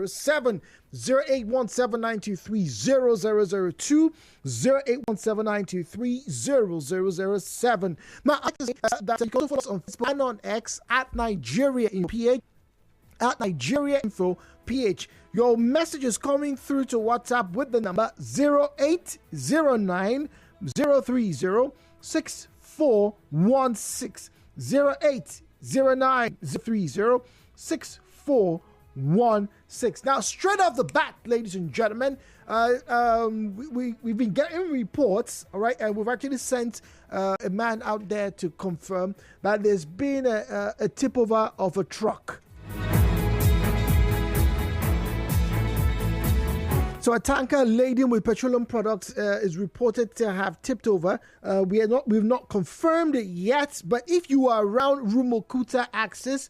007 0817 0817 Now, I just that you can also follow us on Facebook and on X at Nigeria in PH. At Nigeria Info PH. Your message is coming through to WhatsApp with the number 0809 030 6416. 0809 030 6416. Now, straight off the bat, ladies and gentlemen, we've been getting reports, all right, and we've actually sent a man out there to confirm that there's been a tip over of a truck. So a tanker laden with petroleum products is reported to have tipped over. We've not confirmed it yet, but if you are around Rumuokwuta axis,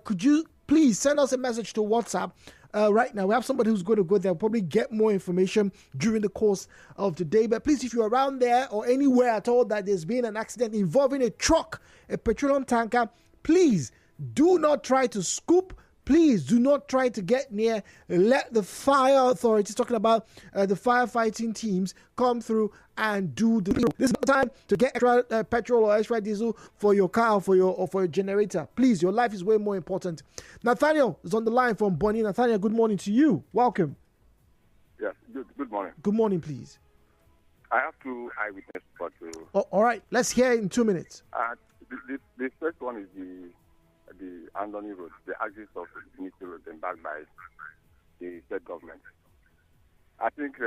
could you please send us a message to WhatsApp right now? We have somebody who's going to go there. We'll probably get more information during the course of the day. But please, if you're around there or anywhere at all that there's been an accident involving a truck, a petroleum tanker, please do not try to scoop. Please do not try to get near. Let the fire authorities, talking about the firefighting teams, come through and do the. This is not the time to get extra petrol or extra diesel for your car or for your generator. Please, your life is way more important. Nathaniel is on the line from Bonny. Nathaniel, good morning to you. Welcome. Yes, good morning. Good morning, please. I have two eyewitness reports. All right, let's hear it in 2 minutes. The first one is the Anthony Road, the axis of the Unity Road, embarked by the state government. I think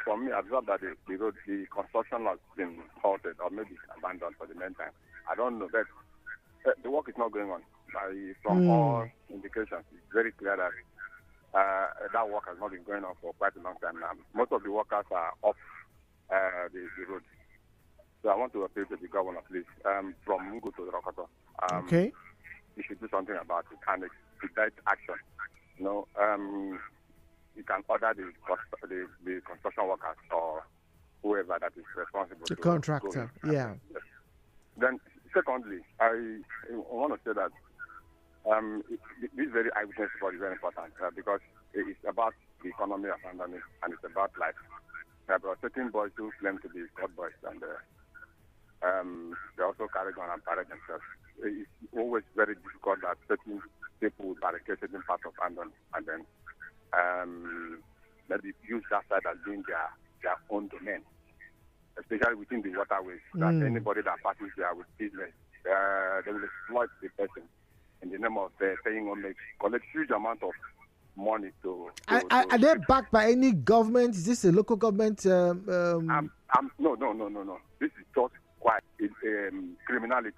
for me, I observed that the road, the construction has been halted or maybe abandoned for the meantime. I don't know, but the work is not going on. From all indications, it's very clear that that work has not been going on for quite a long time now. Most of the workers are off the road. So I want to appeal to the governor, please, from Mungu to Rokoto. Okay. You should do something about it and expedite action. You can order the construction workers or whoever that is responsible. The contractor, yeah. Then, secondly, I want to say that this very eyewitness report is very important because it's about the economy of Andoni and it's about life. There are certain boys who claim to be God boys and they also carry gun and parade themselves. It's always very difficult that certain people will barricade certain parts of Andoni and then maybe use that side as being their own domain, especially within the waterways. That anybody that passes there with business, they will exploit the person in the name of paying homage, collect huge amount of money to are they backed by any government? Is this a local government? No. This is just quite criminality.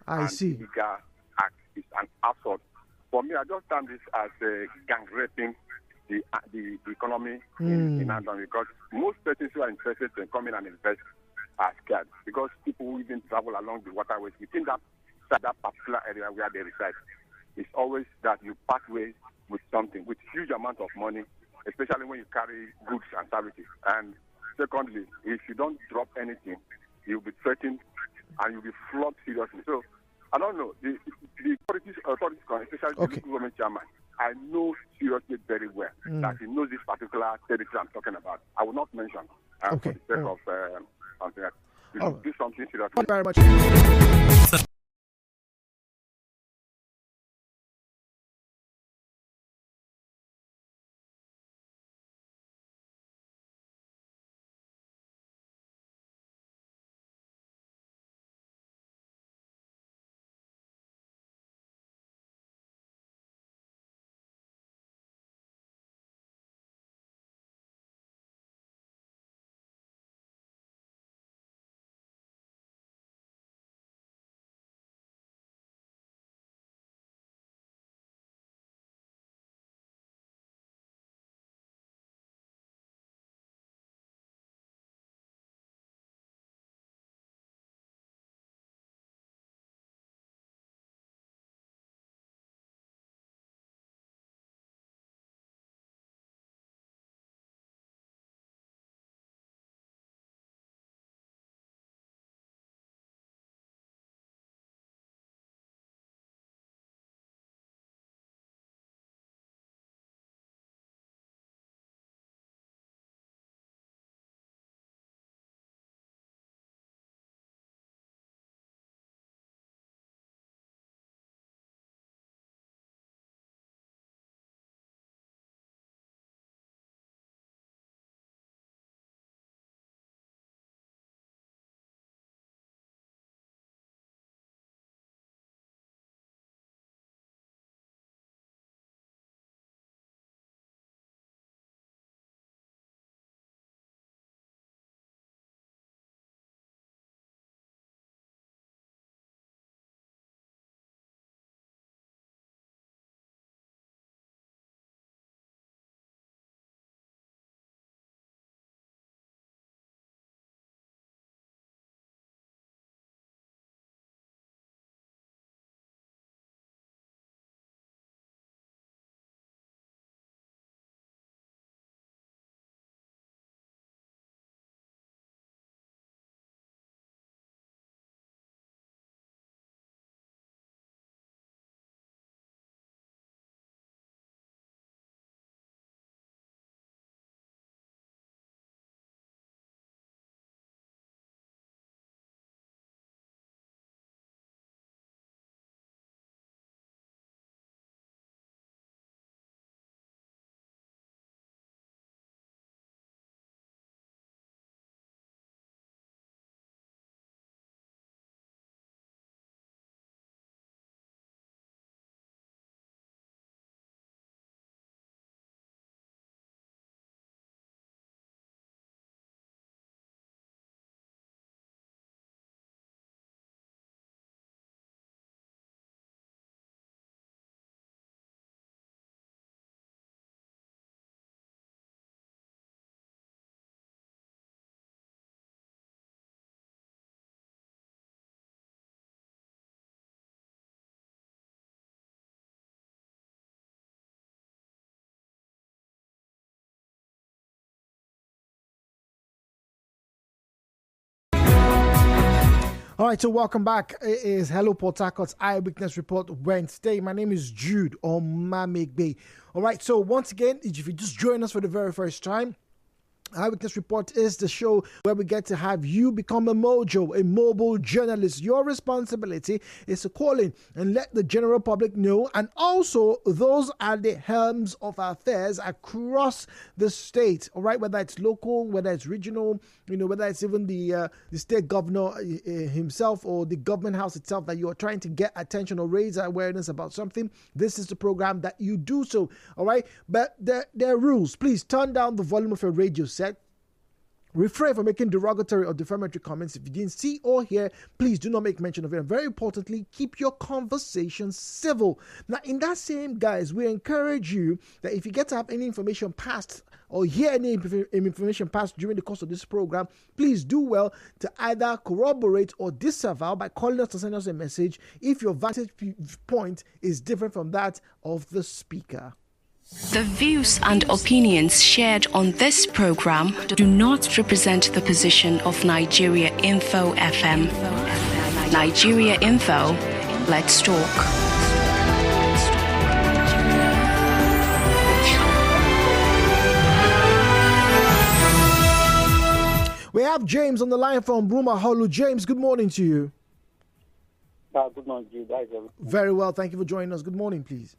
I see. Illegal act is an assault. For me, I just term this as gang raping the economy in Andoni because most persons who are interested in coming and invest are scared because people who even travel along the waterways within that particular area where they reside. It's always that you part ways with something, with huge amount of money, especially when you carry goods and services. And secondly, if you don't drop anything, you'll be threatened and you'll be flogged seriously. So, I don't know, the authorities, especially the local government chairman, I know seriously very well that he knows this particular territory I'm talking about. I will not mention for the sake of something else. Do something seriously. Thank you very much. All right, so welcome back. It is Hello Port Harcourt's Eyewitness Report Wednesday. My name is Jude Omamegbe. All right, so once again, if you just join us for the very first time, Eyewitness Report is the show where we get to have you become a mojo, a mobile journalist. Your responsibility is to call in and let the general public know, and also those at the helms of our affairs across the state. All right, whether it's local, whether it's regional, whether it's even the state governor himself or the government house itself, that you are trying to get attention or raise awareness about something. This is the program that you do so. All right, but there are rules. Please turn down the volume of your radio set. Refrain from making derogatory or defamatory comments. If you didn't see or hear, please do not make mention of it. And very importantly, keep your conversation civil. Now, in that same guise, we encourage you that if you get to have any information passed or hear any information passed during the course of this program, please do well to either corroborate or disavow by calling us or sending us a message if your vantage point is different from that of the speaker. The views and opinions shared on this program do not represent the position of Nigeria Info FM. Nigeria Info, let's talk. We have James on the line from Brumaholu. James, good morning to you. Good morning, Jude. Very well, thank you for joining us. Good morning, please.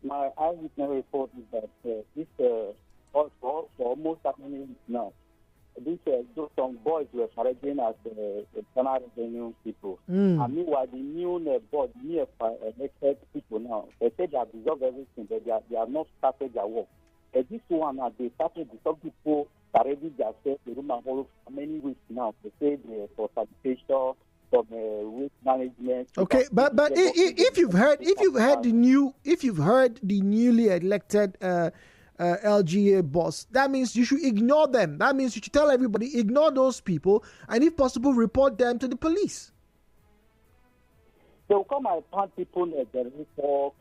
My eyewitness report is that this for almost happening weeks now. Some boys were parading as the Ghana revenue people. And meanwhile, the new board, elected people now, they say they have resolved everything, but they have not started their work. This one, they started, some people already themselves the room for many weeks now. They say they're for sanitation, from waste management. Okay, but if you've heard the newly elected LGA boss, that means you should ignore them. That means you should tell everybody, ignore those people, and if possible, report them to the police. They'll come and find people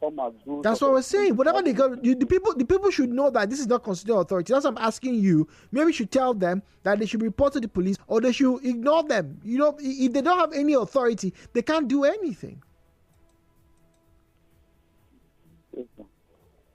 come and do. That's what we're saying. Whatever they go, the people should know that this is not considered authority. That's what I'm asking you. Maybe you should tell them that they should report to the police, or they should ignore them. If they don't have any authority, they can't do anything.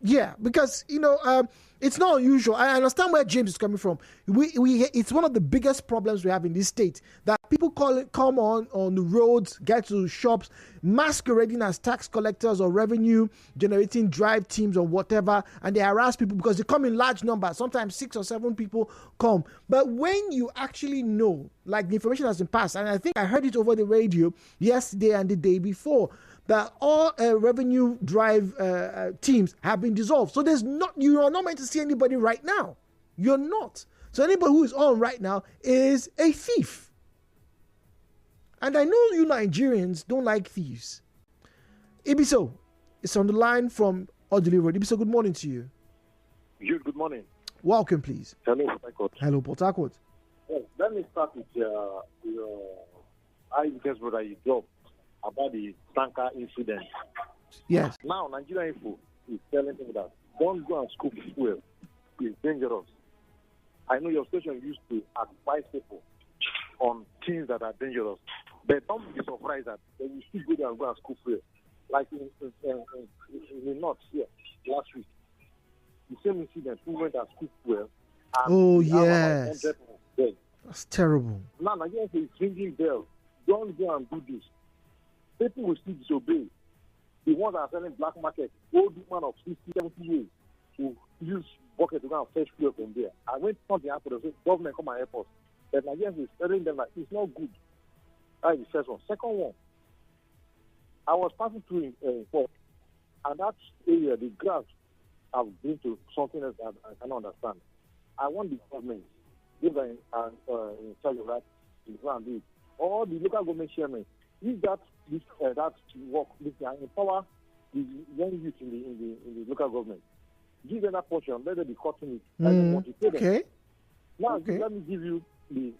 Yeah, because it's not unusual. I understand where James is coming from. It's one of the biggest problems we have in this state, that people come on the roads, get to shops, masquerading as tax collectors or revenue generating drive teams or whatever, and they harass people because they come in large numbers. Sometimes 6 or 7 people come. But when you actually know, like the information has been passed, and I think I heard it over the radio yesterday and the day before, that all revenue drive teams have been dissolved. So you are not meant to see anybody right now. You're not. So anybody who is on right now is a thief. And I know you Nigerians don't like thieves. Ibiso is on the line from Odili Road. Ibiso, good morning to you. Good morning. Welcome, please. Hello, Port Harcourt. Hello, Port Harcourt. Well, let me start with your eyewitness brother you dropped about the tanker incident. Yes. Now, Nigeria Info is telling him that don't go and scoop fuel. It's dangerous. I know your station used to advise people on things that are dangerous, but don't be surprised that they will still go there and go and scoop fuel. Like in the north here last week, the same incident, who went and scooped fuel. Oh, yes. That's terrible. Now, Nigeria Info is ringing bells. Don't go and do this. People will still disobey. The ones that are selling black market, old woman of 60, 70 years, who use bucket to go and fetch fuel from there. I went to the airport and said, government, come and help us. But Nigerians is telling them that it's not good. That is the first one. Second one, I was passing through in Port, and that area, the grass, have been to something else that I cannot understand. I want the government, those are in charge of that, to go and do it. Or the local government chairman, use that work, empower the young youth in the local government. Give them that portion, let them be cutting it. Okay. Now, let me give you the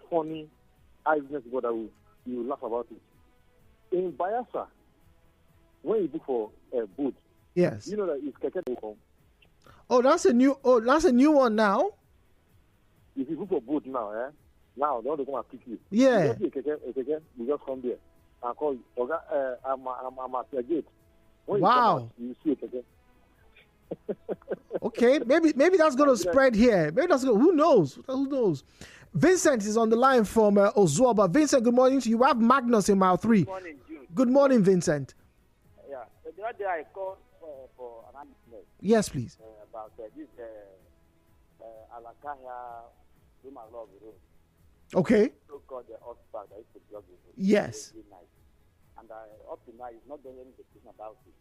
funny eyewitness report that you laugh about it. In Bayelsa, when you book for a boat, yes, you know that it's Keke. That's a new one now. If you book for boat now, Now they want to come and pick you. Yeah. You just see a keke, you just come there and call you. Okay, I'm at your gate. When you come out, you see a keke. Okay, maybe that's going to spread here. Maybe that's who knows? Who knows? Vincent is on the line from Ozuoba. Vincent, good morning to you. We have Magnus in mile 3. Good morning, Jude. Good morning, Vincent. Yeah, the other day I called for an announcement. Yes, please. About this Alakahia Rumalog Road. Okay. So called the Ospark that used to block the road. Yes. Every night. And up to now, it's not done any decision about it.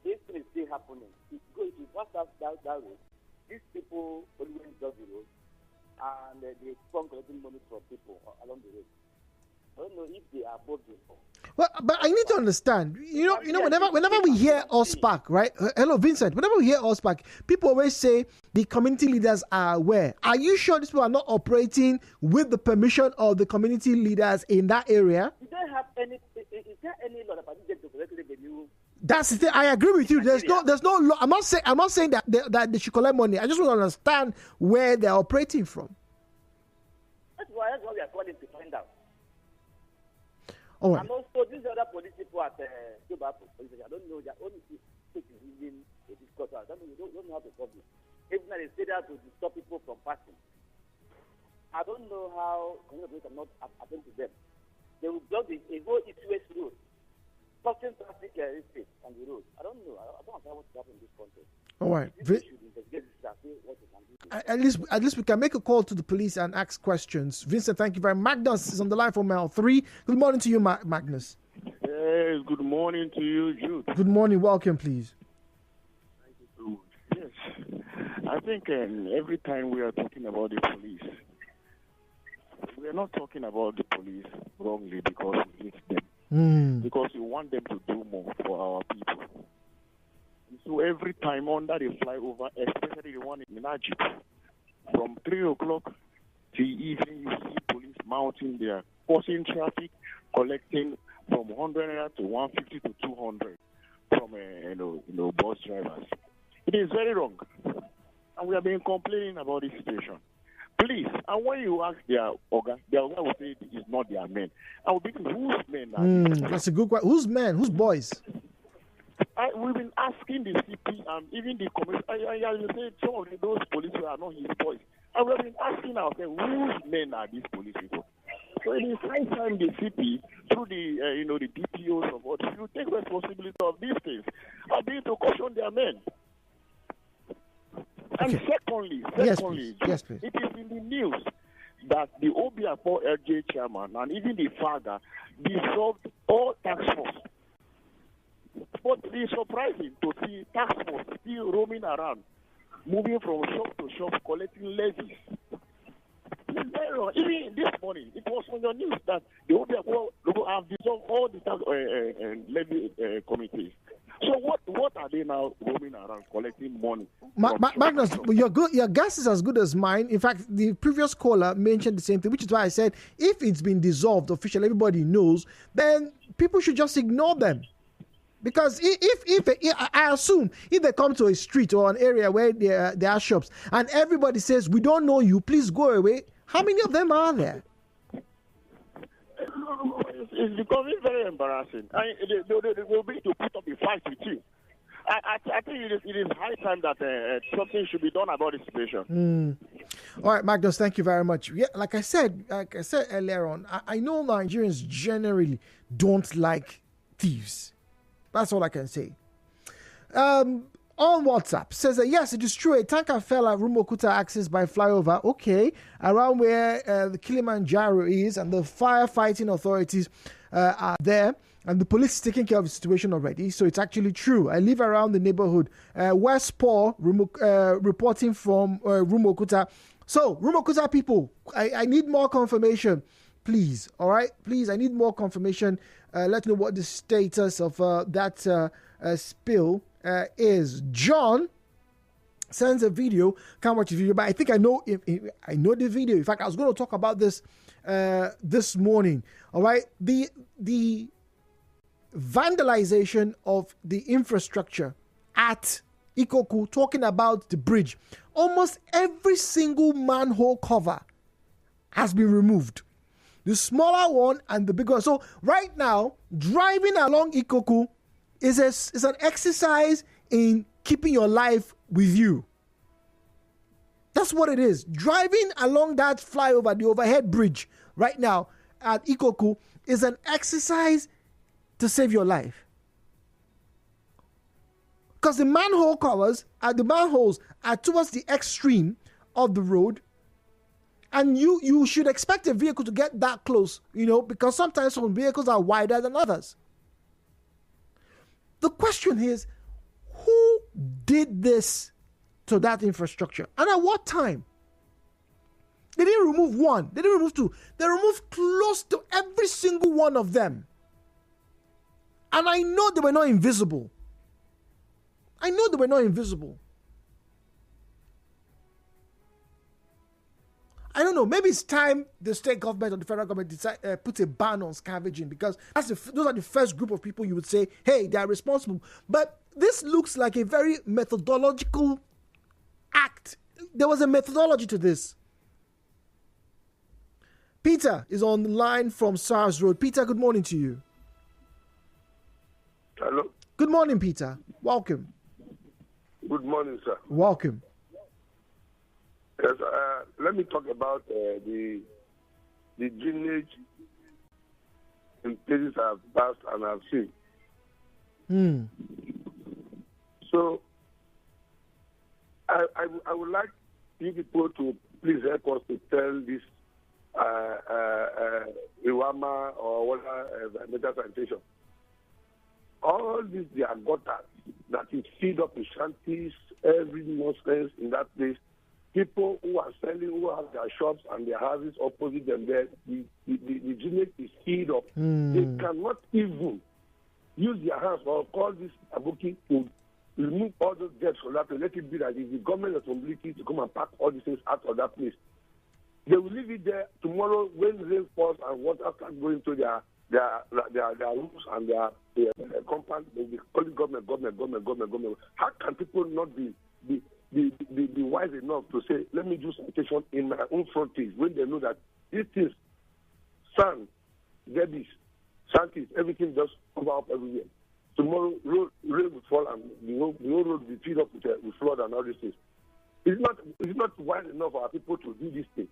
This thing is still happening. If you pass that road, these people always block the road, and they come collecting money from people along the road. I don't know if they are both before. Well, but I need to understand. You know, whenever we hear OSPAC, right? Hello, Vincent. Whenever we hear OSPAC, people always say the community leaders are aware. Are you sure these people are not operating with the permission of the community leaders in that area? Do they have any? Is there any law that permits them to collect revenue? That's the thing. I agree with you. There's no law. I'm not saying that they should collect money. I just want to understand where they're operating from. That's why we are calling to find out. All right. And also, these other police people at Cuba police station, I don't know, their own state is using a discourse. I don't know how to solve it. Even though they say that to stop people from passing. I don't know how community cannot attend to them. They will block a whole east-west road, stopping traffic on the road. I don't know. I don't know what's happening in this country. All right. At least we can make a call to the police and ask questions. Vincent, thank you very much. Magnus is on the line from mile 3. Good morning to you, Magnus. Yes, good morning to you, Jude. Good morning. Welcome, please. Thank you so much. Yes. I think every time we are talking about the police, we are not talking about the police wrongly because we hate them. Because we want them to do more for our people. So every time under the flyover, especially the one in Najib, from 3 o'clock till evening, you see police mounting there, causing traffic, collecting from 100 to 150 to 200 from bus drivers. It is very wrong, and we have been complaining about this situation. Please, and when you ask their organ will say it is not their men. I will be whose men are these? That's a good question. Whose men? Whose boys? We've been asking the CP and even the commission. You say some of those police are not his boys. And we've been asking ourselves, whose men are these police people? So it is high time the CP, through the DPOs of what, you take responsibility of these things and be to caution their men. And Okay. secondly, Yes, please. it is in the news that the Obiapo LJ chairman and even the father dissolved all task force. But it is surprising to see task force still roaming around, moving from shop to shop, collecting levies. It's very wrong. Even this morning, it was on the news that the Obiapo have dissolved all the levy committees. So what are they now roaming around collecting money? Magnus, your guess is as good as mine. In fact, the previous caller mentioned the same thing, which is why I said if it's been dissolved officially, everybody knows, then people should just ignore them. Because if I assume if they come to a street or an area where there are shops and everybody says, we don't know you, please go away, how many of them are there? It's becoming very embarrassing. They will be to put up a fight with you. I think it is high time that something should be done about the situation. All right, Magnus, thank you very much. Yeah, like I said earlier on, I know Nigerians generally don't like thieves. That's all I can say. On WhatsApp says that yes, it is true. A tanker fell at Rumuokuta axis by flyover. Okay, around where the Kilimanjaro is, and the firefighting authorities are there, and the police is taking care of the situation already. So it's actually true. I live around the neighborhood. West Paul reporting from Rumuokuta. So Rumuokuta people, I need more confirmation, please. All right, please. I need more confirmation. Let me know what the status of that spill is. John sends a video. Can't watch the video, but I think I know the video. In fact, I was going to talk about this this morning. All right, the vandalization of the infrastructure at Ikoku, talking about the bridge. Almost every single manhole cover has been removed. The smaller one and the bigger one. So right now, driving along Ikoku is an exercise in keeping your life with you. That's what it is. Driving along that flyover, the overhead bridge right now at Ikoku is an exercise to save your life. Because the manhole covers, the manholes are towards the extreme of the road. And you should expect a vehicle to get that close, because sometimes some vehicles are wider than others. The question is, who did this to that infrastructure? And at what time? They didn't remove one. They didn't remove two. They removed close to every single one of them. And I know they were not invisible. I don't know. Maybe it's time the state government or the federal government put a ban on scavenging, because those are the first group of people you would say, hey, they are responsible. But this looks like a very methodological act. There was a methodology to this. Peter is on the line from SARS Road. Peter, good morning to you. Hello. Good morning, Peter. Welcome. Good morning, sir. Welcome. Yes, let me talk about the drainage in places I've passed and I've seen. So I would like you people to please help us to tell this Iwama or whatever environmental sanitation. All these, they are gutters that is filled up with shanties, every nonsense in that place. People who are selling, who have their shops and their houses opposite them there, the drainage is filled up. They cannot even use their hands or call this Abuki to remove all those debts from that place. Let it be that it's the government's responsibility to come and pack all these things out of that place. They will leave it there tomorrow when rain falls and water starts going to their roofs and their compound. They will be calling government. How can people not be wise enough to say, let me do sanitation in my own frontage, when they know that these things, sand, debris, shanties, everything just cover up everywhere. Tomorrow, rain will fall and the whole road will be filled up with flood and all these things. It's not wise enough for our people to do this thing.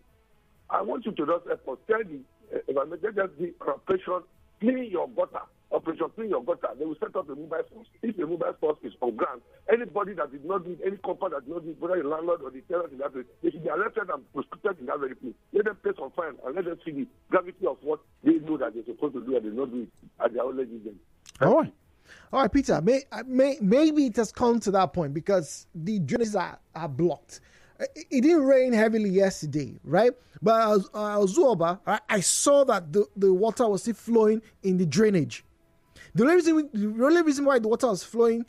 I want you to just tell the environmental operation, clean your gutter. Operation Clean Your Gutter. They will set up a mobile force. If the mobile force is on ground, anybody that did not do any compound that did not do it, whether the landlord or the tenant in that place, they should be arrested and prosecuted in that very place. Let them pay some fine and let them see the gravity of what they know that they're supposed to do and they not do it at their own legend. All right, Peter. Maybe it has come to that point because the drainages are blocked. It didn't rain heavily yesterday, right? But Zuoba, I saw that the water was still flowing in the drainage. The only reason why the water was flowing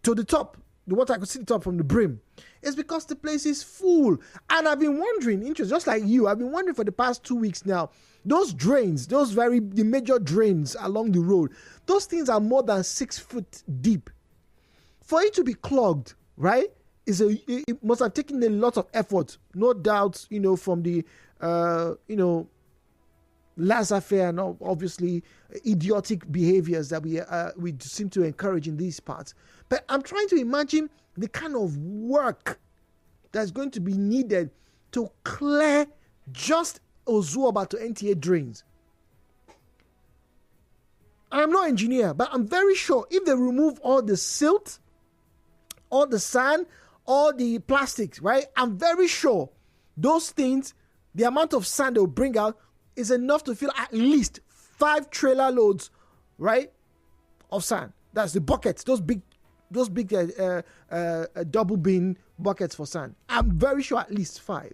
to the top, the water I could see the top from the brim, is because the place is full. And I've been wondering, just like you, I've been wondering for the past 2 weeks now, those drains, the major drains along the road, those things are more than 6 foot deep. For it to be clogged, right, it must have taken a lot of effort, no doubt, from the, laissez-faire and obviously idiotic behaviors that we seem to encourage in these parts. But I'm trying to imagine the kind of work that's going to be needed to clear just Ozuoba to NTA drains. I'm not an engineer, but I'm very sure if they remove all the silt, all the sand, all the plastics, right? I'm very sure those things, the amount of sand they'll bring out is enough to fill at least 5 trailer loads, right, of sand. That's the buckets, those big double bin buckets for sand. I'm very sure at least 5.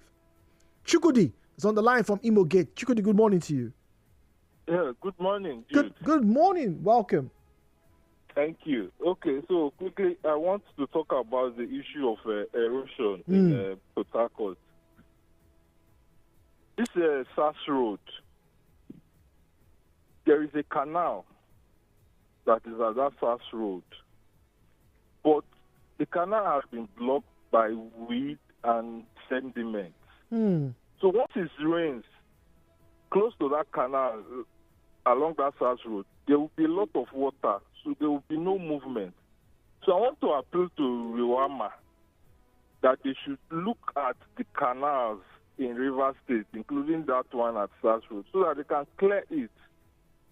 Chukudi is on the line from Imo Gate. Chukudi, good morning to you. Yeah, good morning, Jude. Good morning. Welcome. Thank you. Okay, so quickly, I want to talk about the issue of erosion in Port Harcourt. This SARS Road, there is a canal that is at that SARS Road, but the canal has been blocked by weed and sediment. So once it rains, close to that canal, along that south road, there will be a lot of water, so there will be no movement. So I want to appeal to Riwama that they should look at the canals in River State, including that one at South Road, so that they can clear it,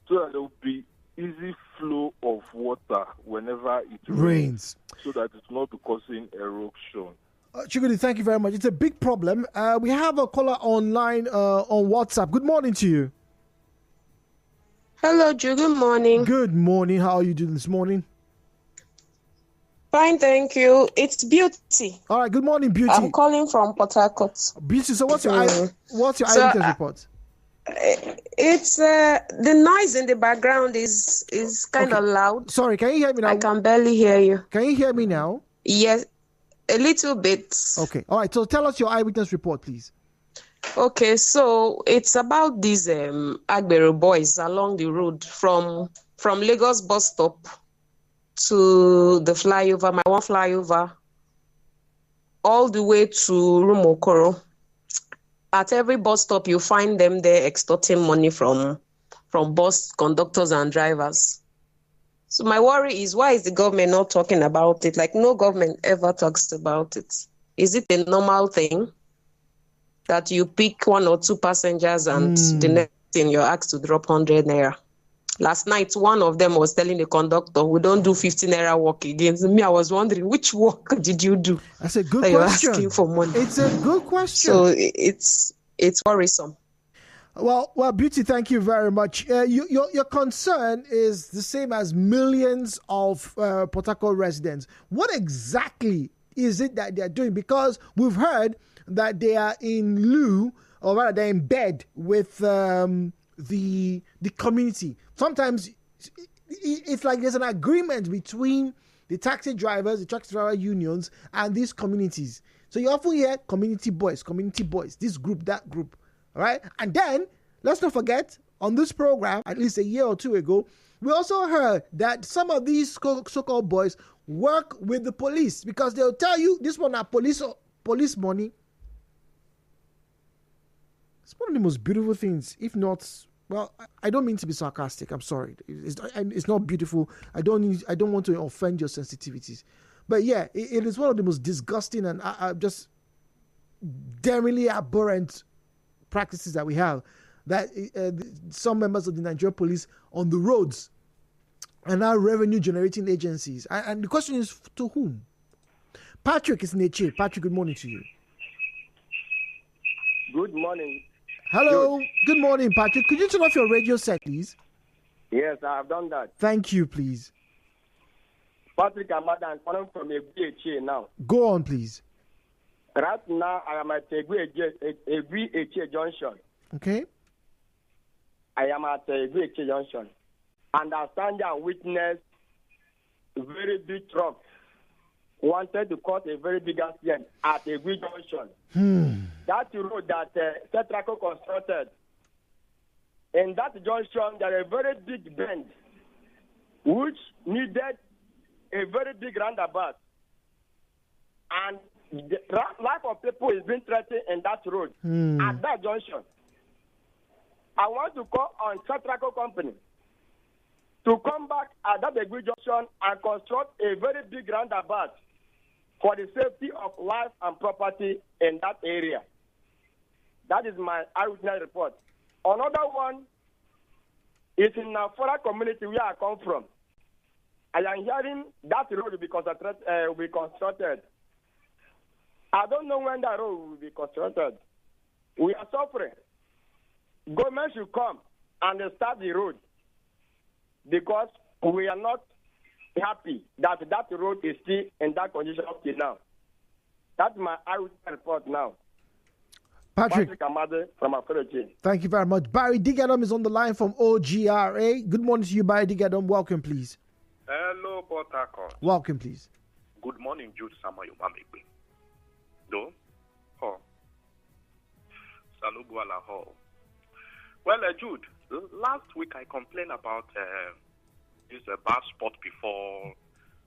so that there will be easy flow of water whenever it rains, so that it's not causing erosion. Chigudi, thank you very much. It's a big problem. We have a caller online on WhatsApp. Good morning to you. Hello, Joe. Good morning. Good morning. How are you doing this morning? Fine, thank you. It's Beauty. All right. Good morning, Beauty. I'm calling from Port Harcourt. Beauty. So what's your eyewitness report? It's the noise in the background is kind of loud. Sorry, can you hear me now? I can barely hear you. Can you hear me now? Yes, a little bit. Okay. All right. So tell us your eyewitness report, please. Okay, so it's about these Agbero boys along the road from Lagos bus stop to the flyover, my one flyover, all the way to Rumokoro. At every bus stop, you find them there extorting money from bus conductors and drivers. So my worry is, why is the government not talking about it? Like, no government ever talks about it. Is it a normal thing that you pick 1 or 2 passengers and the next thing you're asked to drop 100 naira? Last night, one of them was telling the conductor, we don't do 15 naira work again. So me, I was wondering, which work did you do? That's a good question. You're asking for money. It's a good question. So it's worrisome. Well, Beauty, thank you very much. Your concern is the same as millions of Port Harcourt residents. What exactly is it that they're doing? Because we've heard that they are in lieu, or rather they're in bed with the community. Sometimes it's like there's an agreement between the taxi drivers, the taxi driver unions, and these communities. So you often hear community boys, this group, that group, all right? And then, let's not forget, on this program, at least a year or two ago, we also heard that some of these so-called boys work with the police, because they'll tell you this one are police money. It's one of the most beautiful things, if not, well, I don't mean to be sarcastic. I'm sorry. It's not beautiful. I don't want to offend your sensitivities. But yeah, it is one of the most disgusting and just daringly abhorrent practices that we have. That some members of the Nigerian police on the roads are now revenue generating agencies. And the question is, to whom? Patrick is in Eche. Patrick, good morning to you. Good morning. Hello. Good morning, Patrick. Could you turn off your radio set, please? Yes, I have done that. Thank you, please. Patrick Amada, I'm calling from Egui now. Go on, please. Right now, I am at Egui Junction. Okay. I am at Egui Junction. Understand and witness very big truck wanted to cause a very big accident at Egui Junction. That road that Tetraco constructed, in that junction, there is a very big bend which needed a very big roundabout. And the life of people is being threatened in that road at that junction. I want to call on Tetraco company to come back at that Egui junction and construct a very big roundabout for the safety of life and property in that area. That is my eyewitness report. Another one is in Nafora community where I come from. I am hearing that road will be constructed. I don't know when that road will be constructed. We are suffering. Government should come and start the road, because we are not happy that road is still in that condition up till now. That's my eyewitness report now. Patrick Amade from Afrochi. Thank you very much. Barry Digadom is on the line from OGRA. Good morning to you, Barry Digadom. Welcome, please. Hello, Port Harcourt. Welcome, please. Good morning, Jude Samayo Mamegbe. Do? Ho. Salugwala Ho. Well, Jude, last week I complained about this bad spot before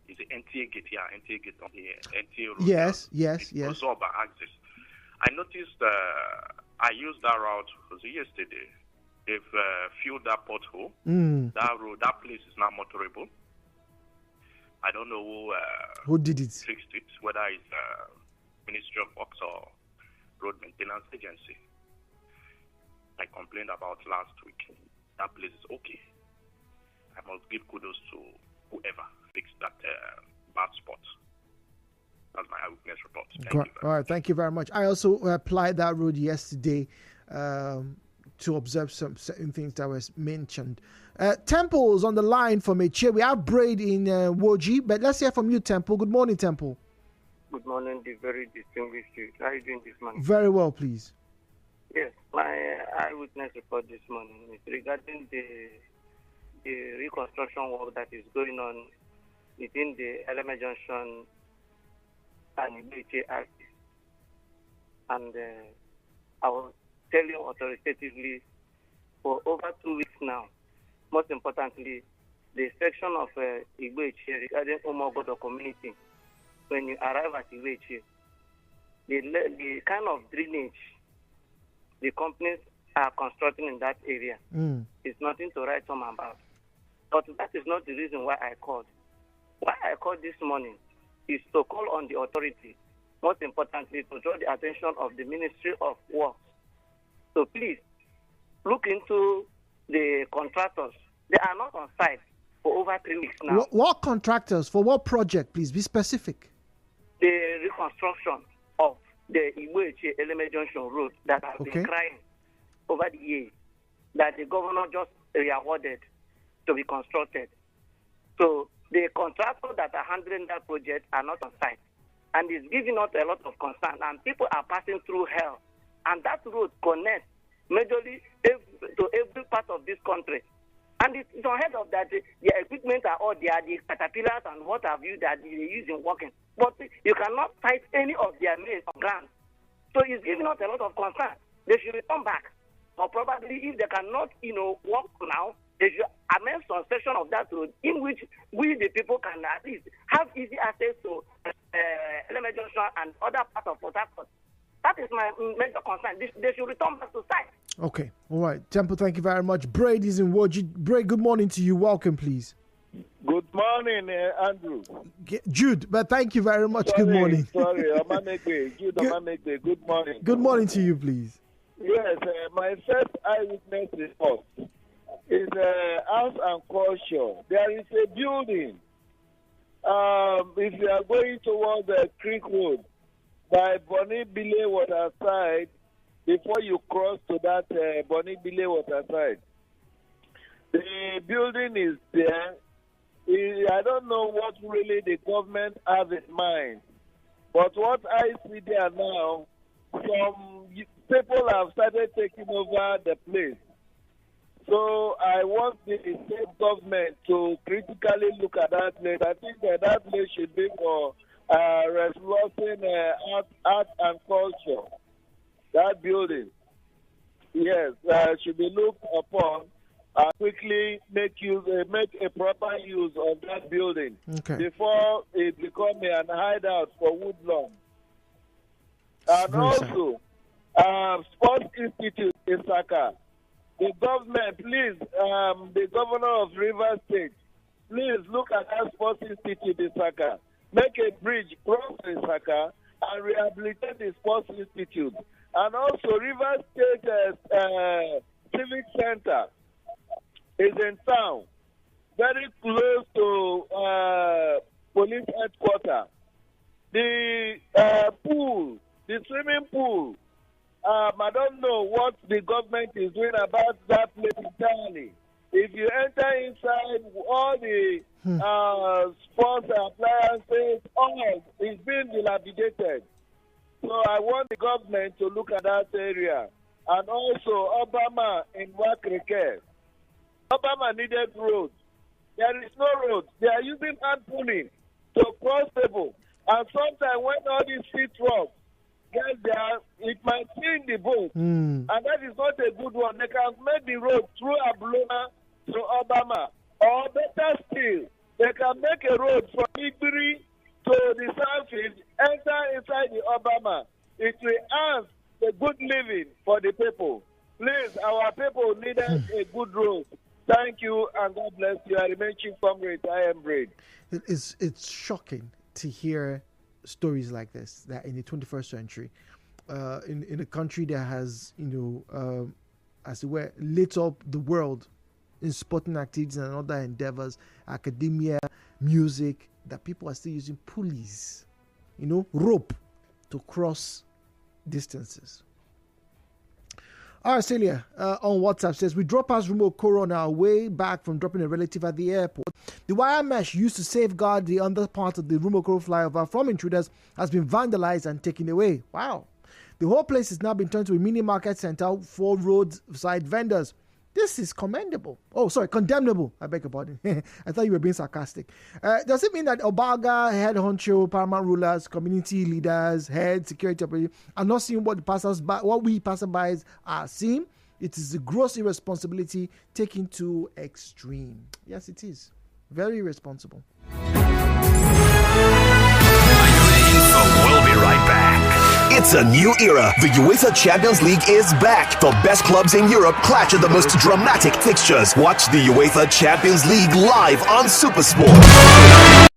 is the NTA gate here, NTA gate on the NTA road. Yes. Ozoba axis. I noticed I used that route yesterday. They've filled that pothole. That road, that place is now motorable. I don't know who did it. Fixed it, whether it's Ministry of Works or Road Maintenance Agency. I complained about last week. That place is okay. I must give kudos to whoever fixed that bad spot. That's my eyewitness report. All right, thank you very much. I also applied that road yesterday to observe some certain things that was mentioned. Temple's on the line from Eche. We have Braid in Woji, but let's hear from you, Temple. Good morning, Temple. Good morning, the very distinguished youth. How are you doing this morning? Very well, please. Yes, my eyewitness report this morning is regarding the reconstruction work that is going on within the Eleme Junction and Ibeche axis. And I will tell you authoritatively, for over 2 weeks now, most importantly, the section of Ibeche regarding Omogodo community, when you arrive at Ibeche, the kind of drainage the companies are constructing in that area is nothing to write home about. But that is not the reason why I called. Why I called this morning is to call on the authority, most importantly, to draw the attention of the Ministry of Works. So please, look into the contractors. They are not on site for over 3 weeks now. What contractors? For what project, please? Be specific. The reconstruction of the Iweche Eleme Junction Road that has been crying over the years, that the governor just re-awarded to be constructed. So the contractors that are handling that project are not on site. And it's giving us a lot of concern. And people are passing through hell. And that road connects majorly to every part of this country. And it's unheard of that the equipment are all there, the caterpillars and what have you that they use in working. But you cannot fight any of their men on ground. So it's giving us a lot of concern. They should return back. Or probably if they cannot, work now, they should amend some section of that road in which we, the people, can at least have easy access to Eleme Junction and other parts of Port Harcourt. That is my major concern. They should return back to site. Okay. All right. Temple, thank you very much. Braid is in Woji. Braid, good morning to you. Welcome, please. Good morning, Andrew. Jude, but thank you very much. Good morning. Sorry, Jude Omanegbe. Good morning. Good morning to you, please. Yes, my first eyewitness report is House and Culture. There is a building. If you are going towards the Creek Road by Bonny Bile Waterside, before you cross to that Bonny Bile Waterside, the building is there. I don't know what really the government has in mind, but what I see there now, some people have started taking over the place. So I want the state government to critically look at that place. I think that place should be for resourcing art and culture. That building, yes, should be looked upon and quickly make a proper use of that building before it becomes an hideout for woodlawn. And also, Sports Institute in Saka. The government, please, the governor of Rivers State, please look at that Sports Institute in Saka. Make a bridge cross in Saka and rehabilitate the Sports Institute. And also, Rivers State Civic Center is in town, very close to police headquarters. The pool, the swimming pool, I don't know what the government is doing about that place entirely. If you enter inside, all the sports appliances, all is being dilapidated. So I want the government to look at that area. And also Obama in Wakreke. Obama needed roads. There is no road. They are using hand pulling to cross people. And sometimes when all these feet trucks get there, it might sink the boat. And that is not a good one. They can make the road through Ablona to Obama. Or better still, they can make a road from Igbiri to the Southfield, enter inside the Obama. It will enhance the good living for the people. Please, our people needed a good road. Thank you, and God bless you. I remain Chief Comrade. I am Braid. It's shocking to hear stories like this, that in the 21st century, in a country that has, as it were, lit up the world in sporting activities and other endeavors, academia, music, that people are still using pulleys, rope to cross distances. Celia on WhatsApp says, we drop past Rumo Okoro on our way back from dropping a relative at the airport. The wire mesh used to safeguard the under part of the Rumo Okoro flyover from intruders has been vandalized and taken away. Wow. The whole place has now been turned to a mini market center for roadside vendors. This is commendable. Oh, sorry, condemnable. I beg your pardon. I thought you were being sarcastic. Does it mean that Obaga, head honcho, paramount rulers, community leaders, head security operators are not seeing what we passerbys are seeing? It is a gross irresponsibility taken to extreme. Yes, it is. Very irresponsible. We'll be right back. It's a new era. The UEFA Champions League is back. The best clubs in Europe clash in the most dramatic fixtures. Watch the UEFA Champions League live on SuperSport.